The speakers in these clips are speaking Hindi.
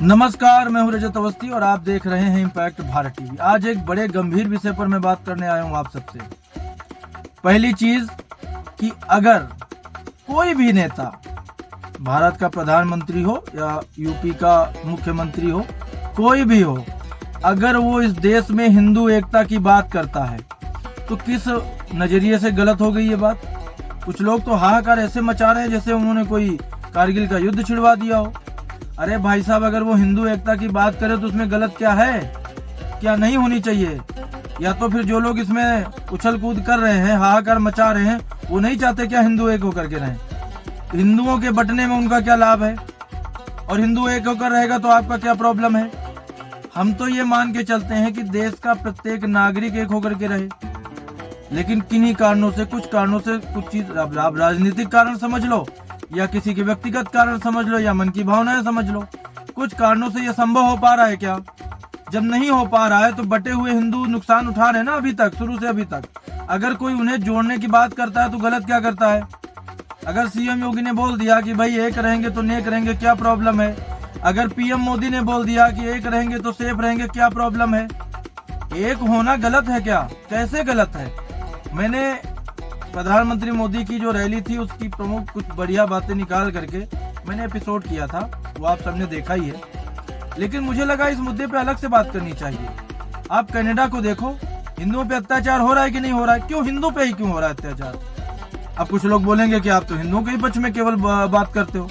नमस्कार, मैं हूं रजत अवस्थी और आप देख रहे हैं इम्पैक्ट भारत टीवी। आज एक बड़े गंभीर विषय पर मैं बात करने आया हूं आप सबसे। पहली चीज कि अगर कोई भी नेता भारत का प्रधानमंत्री हो या यूपी का मुख्यमंत्री हो, कोई भी हो, अगर वो इस देश में हिंदू एकता की बात करता है तो किस नजरिए से गलत हो गई ये बात। कुछ लोग तो हाहाकार ऐसे मचा रहे हैं जैसे उन्होंने कोई कारगिल का युद्ध छिड़वा दिया हो। अरे भाई साहब, अगर वो हिंदू एकता की बात करे तो उसमें गलत क्या है, क्या नहीं होनी चाहिए? या तो फिर जो लोग इसमें उछल कूद कर रहे हैं, हाहाकार मचा रहे हैं, वो नहीं चाहते क्या हिंदू एक होकर के रहें? हिंदुओं के बंटने में उनका क्या लाभ है? और हिंदू एक होकर रहेगा तो आपका क्या प्रॉब्लम है? हम तो ये मान के चलते हैं कि देश का प्रत्येक नागरिक एक होकर के रहे, लेकिन किन्हीं कारणों से, कुछ कारणों से, कुछ चीज आप राजनीतिक कारण समझ लो या किसी के व्यक्तिगत कारण समझ लो या मन की भावनाएं समझ लो, कुछ कारणों से ये संभव हो पा रहा है क्या? जब नहीं हो पा रहा है तो बटे हुए हिंदू नुकसान उठा रहे हैं ना अभी तक, शुरू से अभी तक। अगर कोई उन्हें जोड़ने की बात करता है तो गलत क्या करता है? अगर सीएम योगी ने बोल दिया कि भाई एक रहेंगे तो नेक रहेंगे, क्या प्रॉब्लम है? अगर पीएम मोदी ने बोल दिया कि एक रहेंगे तो सेफ रहेंगे, क्या प्रॉब्लम है? एक होना गलत है क्या? कैसे गलत है? मैंने प्रधानमंत्री मोदी की जो रैली थी उसकी प्रमुख कुछ बढ़िया बातें निकाल करके मैंने एपिसोड किया था, वो आप सबने देखा ही है। लेकिन मुझे लगा इस मुद्दे पे अलग से बात करनी चाहिए। आप कनाडा को देखो, हिंदुओं पे अत्याचार हो रहा है कि नहीं हो रहा है? क्यों हिंदू पे ही क्यों हो रहा है अत्याचार? अब कुछ लोग बोलेंगे कि आप तो हिंदुओं के ही पक्ष में केवल बात करते हो।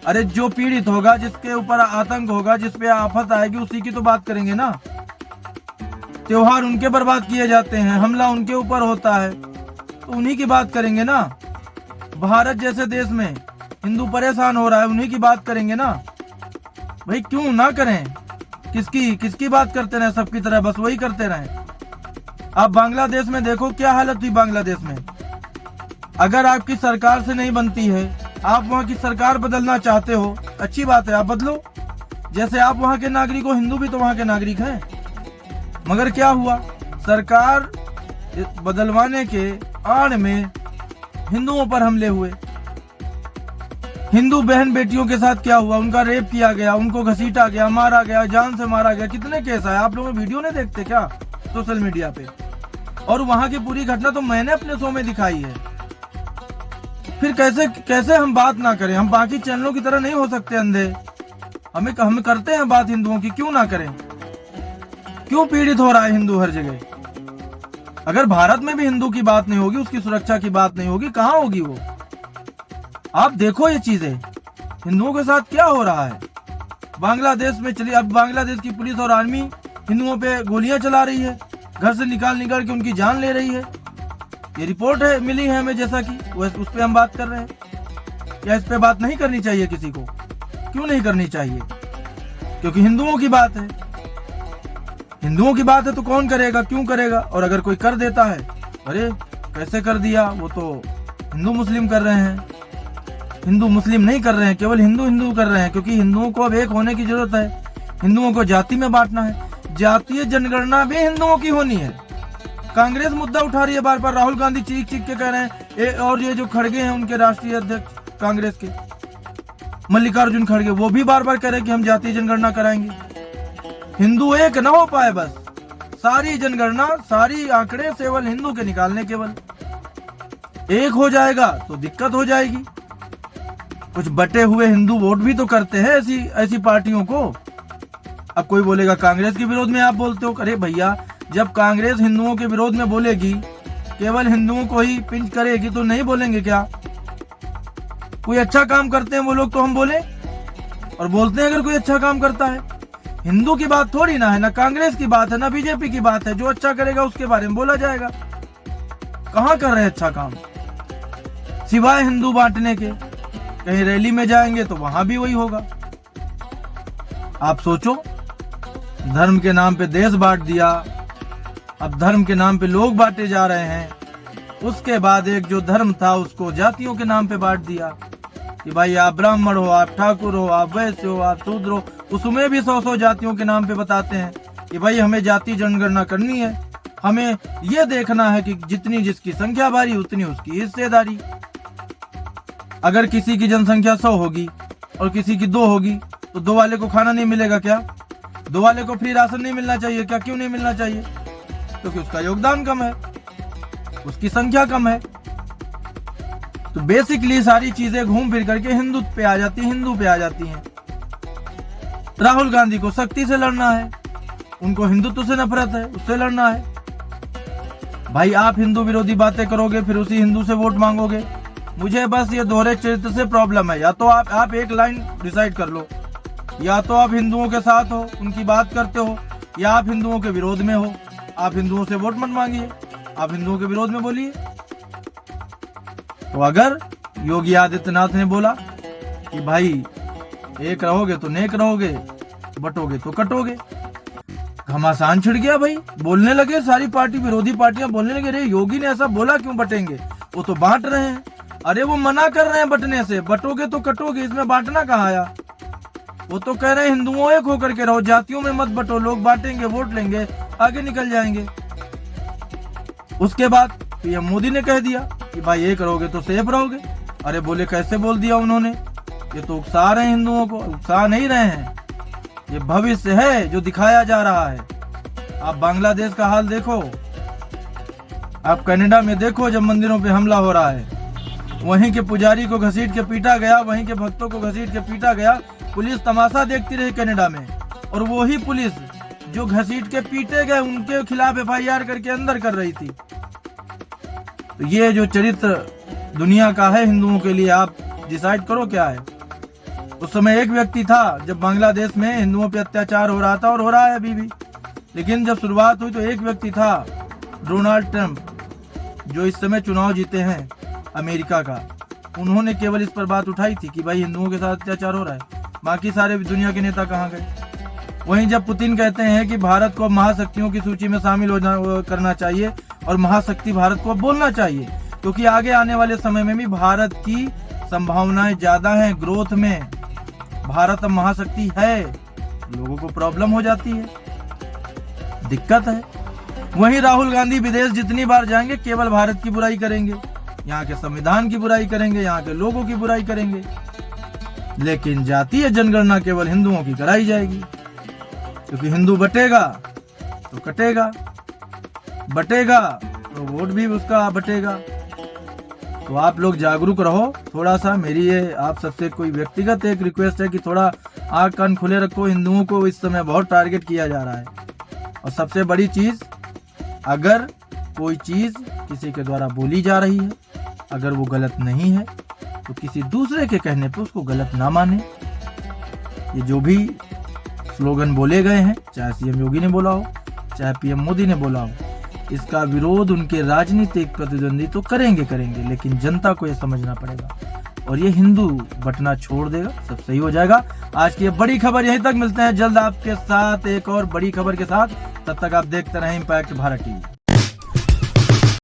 अरे जो पीड़ित होगा, जिसके ऊपर आतंक होगा, जिसपे आफत आएगी, उसी की तो बात करेंगे ना। त्योहार उनके बर्बाद किए जाते हैं, हमला उनके ऊपर होता है, तो उन्हीं की बात करेंगे ना। भारत जैसे देश में हिंदू परेशान हो रहा है, उन्हीं की बात करेंगे ना। भाई क्यों ना करें? किसकी बात करते रहे सबकी तरह, बस वही करते रहे। आप बांग्लादेश में देखो क्या हालत हुई बांग्लादेश में। अगर आपकी सरकार से नहीं बनती है, आप वहाँ की सरकार बदलना चाहते हो, अच्छी बात है, आप बदलो। जैसे आप वहाँ के नागरिक हो, हिंदू भी तो वहाँ के नागरिक हैं। मगर क्या हुआ? सरकार बदलवाने के आड़ में हिंदुओं पर हमले हुए। हिंदू बहन बेटियों के साथ क्या हुआ? उनका रेप किया गया, उनको घसीटा गया, मारा गया, जान से मारा गया। कितने केस आए? आप लोग वीडियो नहीं देखते क्या सोशल मीडिया पे? और वहां की पूरी घटना तो मैंने अपने शो में दिखाई है। फिर कैसे हम बात ना करें? हम बाकी चैनलों की तरह नहीं हो सकते अंधे। हम करते हैं बात हिंदुओं की, क्यों ना करें? क्यों पीड़ित हो रहा है हिंदू हर जगह? अगर भारत में भी हिंदू की बात नहीं होगी, उसकी सुरक्षा की बात नहीं होगी, कहाँ होगी वो? आप देखो ये चीजें, हिंदुओं के साथ क्या हो रहा है। बांग्लादेश में चलिए, अब बांग्लादेश की पुलिस और आर्मी हिंदुओं पे गोलियां चला रही है, घर से निकाल के उनकी जान ले रही है। ये रिपोर्ट है, मिली है हमें, जैसा कि उस पे हम बात कर रहे हैं। क्या इस पे बात नहीं करनी चाहिए किसी को? क्यों नहीं करनी चाहिए? क्योंकि हिंदुओं की बात है। हिंदुओं की बात है तो कौन करेगा, क्यों करेगा? और अगर कोई कर देता है, अरे कैसे कर दिया, वो तो हिंदू मुस्लिम कर रहे हैं। हिंदू मुस्लिम नहीं कर रहे हैं, केवल हिंदू कर रहे हैं, क्योंकि हिंदुओं को अब एक होने की जरूरत है। हिंदुओं को जाति में बांटना है। जातीय जनगणना भी हिंदुओं की होनी है। कांग्रेस मुद्दा उठा रही है बार बार, राहुल गांधी चीख के कह रहे हैं, और ये जो खड़गे हैं उनके राष्ट्रीय अध्यक्ष कांग्रेस के मल्लिकार्जुन खड़गे, वो भी बार बार कह रहे हैं कि हम जातीय जनगणना कराएंगे। हिंदू एक ना हो पाए, बस सारी जनगणना, सारी आंकड़े केवल हिंदू के निकालने, केवल एक हो जाएगा तो दिक्कत हो जाएगी। कुछ बटे हुए हिंदू वोट भी तो करते हैं ऐसी पार्टियों को। अब कोई बोलेगा कांग्रेस के विरोध में आप बोलते हो। अरे भैया, जब कांग्रेस हिंदुओं के विरोध में बोलेगी, केवल हिंदुओं को ही पिंच करेगी, तो नहीं बोलेंगे क्या? कोई अच्छा काम करते हैं वो लोग तो हम बोले, और बोलते हैं अगर कोई अच्छा काम करता है। हिंदू की बात थोड़ी ना है, ना कांग्रेस की बात है, ना बीजेपी की बात है। जो अच्छा करेगा उसके बारे में बोला जाएगा। कहाँ कर रहे हैं अच्छा काम सिवाय हिंदू बांटने के? कहीं रैली में जाएंगे तो वहां भी वही होगा। आप सोचो, धर्म के नाम पे देश बांट दिया, अब धर्म के नाम पे लोग बांटे जा रहे हैं। उसके बाद एक जो धर्म था उसको जातियों के नाम पे बांट दिया कि भाई आप ब्राह्मण हो, आप ठाकुर हो, आप वैश्य हो, आप शूद्र हो। उसमें भी 100 जातियों के नाम पे बताते हैं कि भाई हमें जाति जनगणना करनी है, हमें ये देखना है कि जितनी जिसकी संख्या भारी उतनी उसकी हिस्सेदारी। अगर किसी की जनसंख्या 100 होगी और किसी की 2 होगी तो 2 वाले को खाना नहीं मिलेगा क्या? 2 वाले को फ्री राशन नहीं मिलना चाहिए क्या? क्यों नहीं मिलना चाहिए? क्योंकि उसका योगदान कम है, उसकी संख्या कम है। तो बेसिकली सारी चीजें घूम फिर करके हिंदू पे आ जाती हैं। राहुल गांधी को सख्ती से लड़ना है, उनको हिंदुत्व से नफरत है, उससे लड़ना है। भाई आप हिंदू विरोधी बातें करोगे, फिर उसी हिंदू से वोट मांगोगे। मुझे बस ये दोहरे चरित्र से प्रॉब्लम है। या तो आप एक लाइन डिसाइड कर लो, या तो आप हिंदुओं के साथ हो, उनकी बात करते हो, या आप हिंदुओं के विरोध में हो। आप हिंदुओं से वोट मत मांगिए, आप हिंदुओं के विरोध में बोलिए। तो अगर योगी आदित्यनाथ ने बोला कि भाई एक रहोगे तो नेक रहोगे, बटोगे तो कटोगे, घमासान छिड़ गया भाई। बोलने लगे सारी पार्टी, विरोधी पार्टियां बोलने लगे, रे योगी ने ऐसा बोला क्यों बटेंगे, वो तो बांट रहे हैं। अरे वो मना कर रहे हैं बटने से, बटोगे तो कटोगे, इसमें बांटना कहाँ आया? वो तो कह रहे हैं हिंदुओं एक होकर के रहो, जातियों में मत बटो, लोग बांटेंगे, वोट लेंगे, आगे निकल जाएंगे। उसके बाद पीएम मोदी ने कह दिया कि भाई एक रहोगे तो सेफ रहोगे। अरे बोले कैसे बोल दिया उन्होंने? ये तो उकसा रहे हैं हिंदुओं को, उकसा नहीं रहे हैं, ये भविष्य है जो दिखाया जा रहा है। आप बांग्लादेश का हाल देखो, आप कनाडा में देखो, जब मंदिरों पे हमला हो रहा है, वहीं के पुजारी को घसीट के पीटा गया, वहीं के भक्तों को घसीट के पीटा गया। पुलिस तमाशा देखती रही कनाडा में, और वही पुलिस जो घसीट के पीटे गए उनके खिलाफ FIR करके अंदर कर रही थी। तो ये जो चरित्र दुनिया का है हिंदुओं के लिए, आप डिसाइड करो क्या है। उस समय एक व्यक्ति था जब बांग्लादेश में हिंदुओं पे अत्याचार हो रहा था, और हो रहा है अभी भी। लेकिन जब शुरुआत हुई तो एक व्यक्ति था, डोनाल्ड ट्रंप, जो इस समय चुनाव जीते हैं अमेरिका का। उन्होंने केवल इस पर बात उठाई थी कि भाई हिंदुओं के साथ अत्याचार हो रहा है। बाकी सारे दुनिया के नेता कहाँ गए? वहीं जब पुतिन कहते हैं कि भारत को महाशक्तियों की सूची में शामिल करना चाहिए, और महाशक्ति भारत को बोलना चाहिए, क्योंकि आगे आने वाले समय में भी भारत की संभावनाएं ज्यादा हैं ग्रोथ में। भारत अब महाशक्ति है, लोगों को प्रॉब्लम हो जाती है, दिक्कत है। वहीं राहुल गांधी विदेश जितनी बार जाएंगे केवल भारत की बुराई करेंगे, यहाँ के संविधान की बुराई करेंगे, यहाँ के लोगों की बुराई करेंगे। लेकिन जातीय जनगणना केवल हिंदुओं की कराई जाएगी, क्योंकि हिंदू बटेगा तो कटेगा, बटेगा तो वोट भी उसका बटेगा। तो आप लोग जागरूक रहो थोड़ा सा। मेरी ये आप सबसे कोई व्यक्तिगत एक रिक्वेस्ट है कि थोड़ा आँख कान खुले रखो। हिंदुओं को इस समय बहुत टारगेट किया जा रहा है। और सबसे बड़ी चीज, अगर कोई चीज किसी के द्वारा बोली जा रही है, अगर वो गलत नहीं है, तो किसी दूसरे के कहने पे उसको गलत ना माने। ये जो भी स्लोगन बोले गए हैं, चाहे CM योगी ने बोला हो, चाहे PM मोदी ने बोला हो, इसका विरोध उनके राजनीतिक प्रतिद्वंदी तो करेंगे, लेकिन जनता को ये समझना पड़ेगा, और ये हिंदू बटना छोड़ देगा, सब सही हो जाएगा। आज की ये बड़ी खबर यहीं तक। मिलते हैं जल्द आपके साथ एक और बड़ी खबर के साथ। तब तक आप देखते रहें इम्पैक्ट भारत TV।